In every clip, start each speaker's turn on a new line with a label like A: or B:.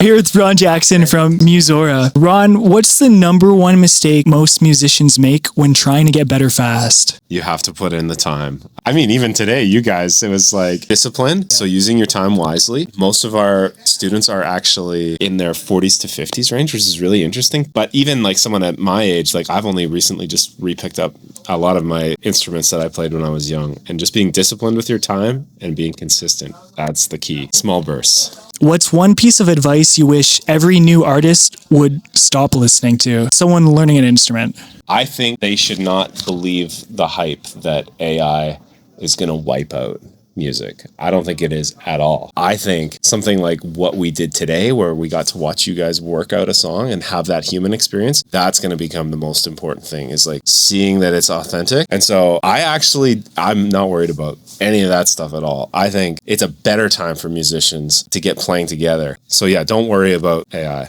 A: Here it's Ron Jackson from Musora. Ron, what's the number one mistake most musicians make when trying to get better fast?
B: You have to put in the time. I mean, even today, you guys, it was like discipline. So using your time wisely. Most of our students are actually in their 40s to 50s range, which is really interesting. But even like someone at my age, like I've only recently just re-picked up a lot of my instruments that I played when I was young. And just being disciplined with your time and being consistent. That's the key. Small bursts.
A: What's one piece of advice you wish every new artist would stop listening to? Someone learning an instrument.
B: I think they should not believe the hype that AI is going to wipe out music. I don't think it is at all. I think something like what we did today, where we got to watch you guys work out a song and have that human experience, that's going to become the most important thing, is like seeing that it's authentic. And so I'm not worried about any of that stuff at all. I think it's a better time for musicians to get playing together. So yeah, don't worry about AI.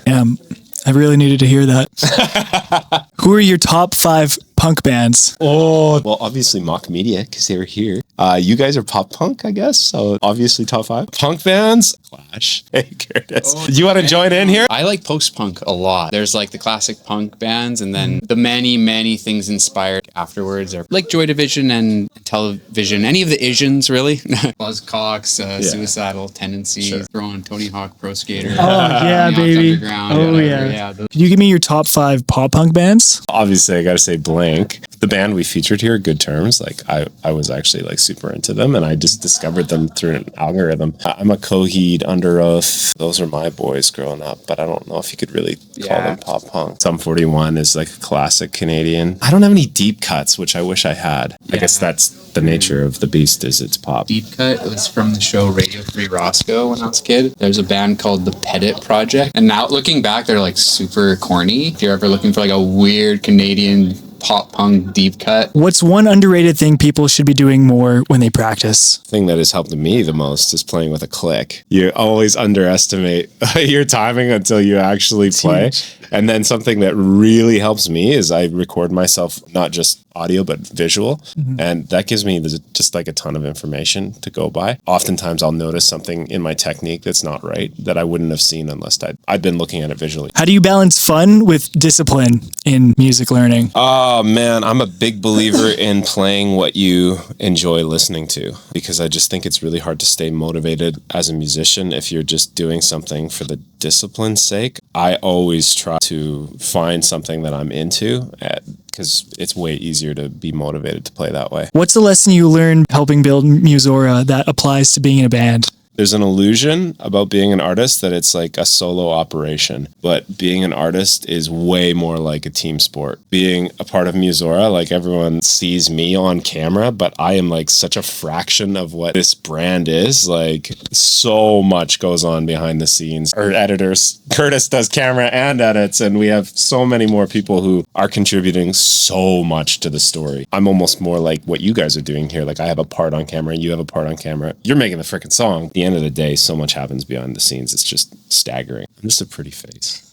A: I really needed to hear that. Who are your top 5 punk bands?
B: Oh, well, obviously Mock Media, because they were here. You guys are pop punk, I guess. So obviously top 5 punk bands. Clash. Hey, Curtis. Do you want to join in here?
C: I like post-punk a lot. There's like the classic punk bands, and then the many things inspired afterwards are like Joy Division and Television. Any of the Asians, really. Buzzcocks, Suicidal Tendencies, throw on Tony Hawk Pro Skater.
A: Oh, yeah, baby.
C: Oh,
A: yeah. Can you give me your top 5 pop punk bands?
B: Obviously, I got to say Blank. The band we featured here, Good Terms, like I was actually like super into them, and I just discovered them through an algorithm. I'm a Coheed, Under Oath. Those are my boys growing up, but I don't know if you could really call them pop punk. Sum 41 is like a classic Canadian. I don't have any deep cuts, which I wish I had. I guess that's the nature of the beast, is it's pop.
C: Deep cut was from the show Radio Free Roscoe when I was a kid. There's a band called the Pettit Project, and now looking back, they're like super corny. If you're ever looking for like a weird Canadian pop punk deep cut.
A: What's one underrated thing people should be doing more when they practice?
B: The thing that has helped me the most is playing with a click. You always underestimate your timing until you actually play. Huge. And then something that really helps me is I record myself, not just audio, but visual. Mm-hmm. And that gives me just like a ton of information to go by. Oftentimes I'll notice something in my technique that's not right that I wouldn't have seen unless I'd been looking at it visually.
A: How do you balance fun with discipline in music learning?
B: Oh man, I'm a big believer in playing what you enjoy listening to, because I just think it's really hard to stay motivated as a musician if you're just doing something for the discipline's sake. I always try to find something that I'm into because it's way easier to be motivated to play that way.
A: What's the lesson you learned helping build Musora that applies to being in a band?
B: There's an illusion about being an artist that it's like a solo operation, but being an artist is way more like a team sport. Being a part of Musora, like everyone sees me on camera, but I am like such a fraction of what this brand is. Like so much goes on behind the scenes. Our editors, Curtis does camera and edits, and we have so many more people who are contributing so much to the story. I'm almost more like what you guys are doing here. Like I have a part on camera, you have a part on camera. You're making the freaking song. At the end of the day, so much happens behind the scenes. It's just staggering. I'm just a pretty face.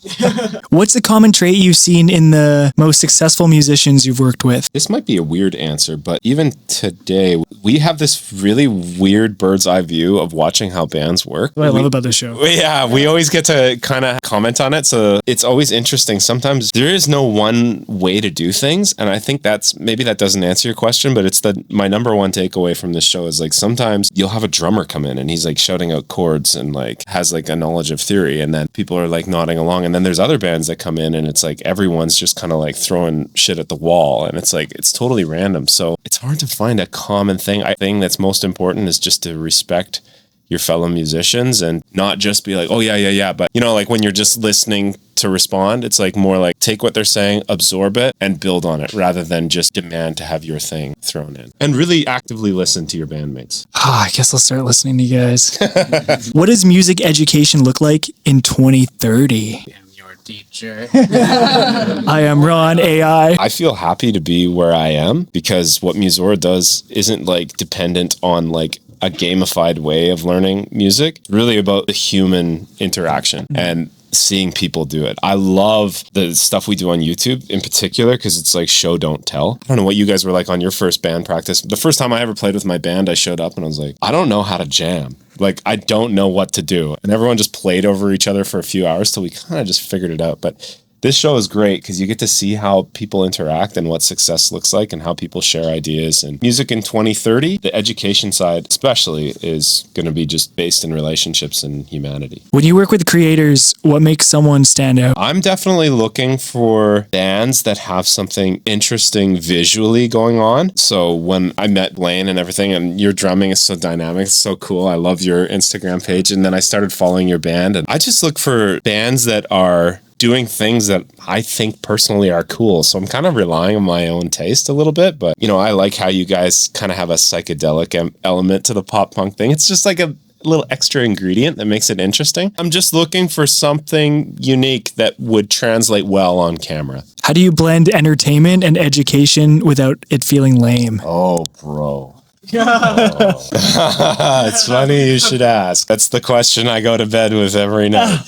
A: What's the common trait you've seen in the most successful musicians you've worked with?
B: This might be a weird answer, but even today, we have this really weird bird's eye view of watching how bands work.
A: What I love about this show.
B: Yeah, we always get to kind of comment on it. So it's always interesting. Sometimes there is no one way to do things. And I think maybe that doesn't answer your question, but it's my number one takeaway from this show is like sometimes you'll have a drummer come in and he's like shouting out chords and like has like a knowledge of theory, and then people are like nodding along. And then there's other bands that come in and it's like everyone's just kind of like throwing shit at the wall, and it's like it's totally random. So it's hard to find a common thing. I think that's most important is just to respect your fellow musicians and not just be like, oh yeah, but you know, like when you're just listening to respond, it's like more like take what they're saying, absorb it, and build on it rather than just demand to have your thing thrown in. And really actively listen to your bandmates.
A: I guess I'll start listening to you guys. What does music education look like in 2030?
C: Teacher.
A: I am Ron AI.
B: I feel happy to be where I am because what Musora does isn't like dependent on like a gamified way of learning music. It's really about the human interaction and seeing people do it. I love the stuff we do on YouTube in particular because it's like show, don't tell. I don't know what you guys were like on your first band practice. The first time I ever played with my band, I showed up and I was like, I don't know how to jam. Like, I don't know what to do. And everyone just played over each other for a few hours till we kind of just figured it out. But this show is great because you get to see how people interact and what success looks like and how people share ideas. And music in 2030, the education side especially, is going to be just based in relationships and humanity.
A: When you work with creators, what makes someone stand out?
B: I'm definitely looking for bands that have something interesting visually going on. So when I met Blaine and everything, and your drumming is so dynamic, it's so cool. I love your Instagram page. And then I started following your band. And I just look for bands that are doing things that I think personally are cool. So I'm kind of relying on my own taste a little bit, but I like how you guys kind of have a psychedelic element to the pop punk thing. It's just like a little extra ingredient that makes it interesting. I'm just looking for something unique that would translate well on camera.
A: How do you blend entertainment and education without it feeling lame?
B: Oh, bro. It's funny you should ask. That's the question I go to bed with every night.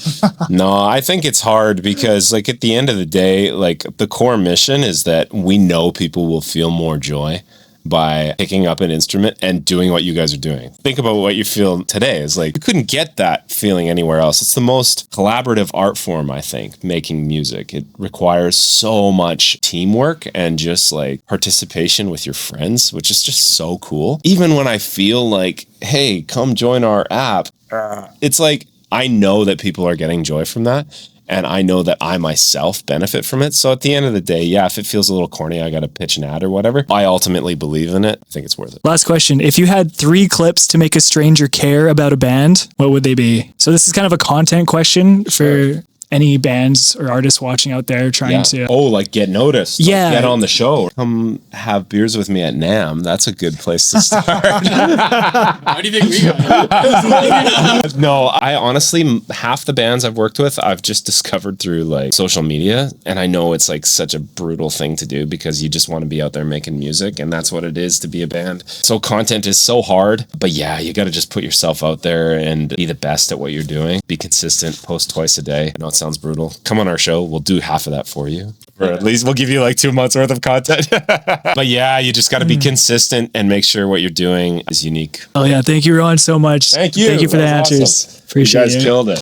B: No, I think it's hard because like at the end of the day, like the core mission is that we know people will feel more joy by picking up an instrument and doing what you guys are doing. Think about what you feel today. Is like you couldn't get that feeling anywhere else. It's the most collaborative art form, I think, making music. It requires so much teamwork and just like participation with your friends, which is just so cool. Even when I feel like, hey, come join our app, it's like I know that people are getting joy from that. And I know that I myself benefit from it. So at the end of the day, yeah, if it feels a little corny, I got to pitch an ad or whatever. I ultimately believe in it. I think it's worth it.
A: Last question. If you had 3 clips to make a stranger care about a band, what would they be? So this is kind of a content question for any bands or artists watching out there trying to...
B: Oh, like get noticed.
A: Yeah.
B: Like get on the show. Come have beers with me at NAMM. That's a good place to start.
C: How do you think we got?
B: No, I honestly, half the bands I've worked with, I've just discovered through like social media. And I know it's like such a brutal thing to do because you just want to be out there making music. And that's what it is to be a band. So content is so hard. But yeah, you got to just put yourself out there and be the best at what you're doing. Be consistent, post twice a day. I know it sounds brutal. Come on our show. We'll do half of that for you. Or at least we'll give you like 2 months worth of content. But yeah, you just got to be consistent and make sure what you're doing is unique.
A: Oh yeah. Thank you, Ron, so much.
B: Thank you.
A: Thank you for the
B: That was
A: answers.
B: awesome.
A: Appreciate
B: you guys killed it.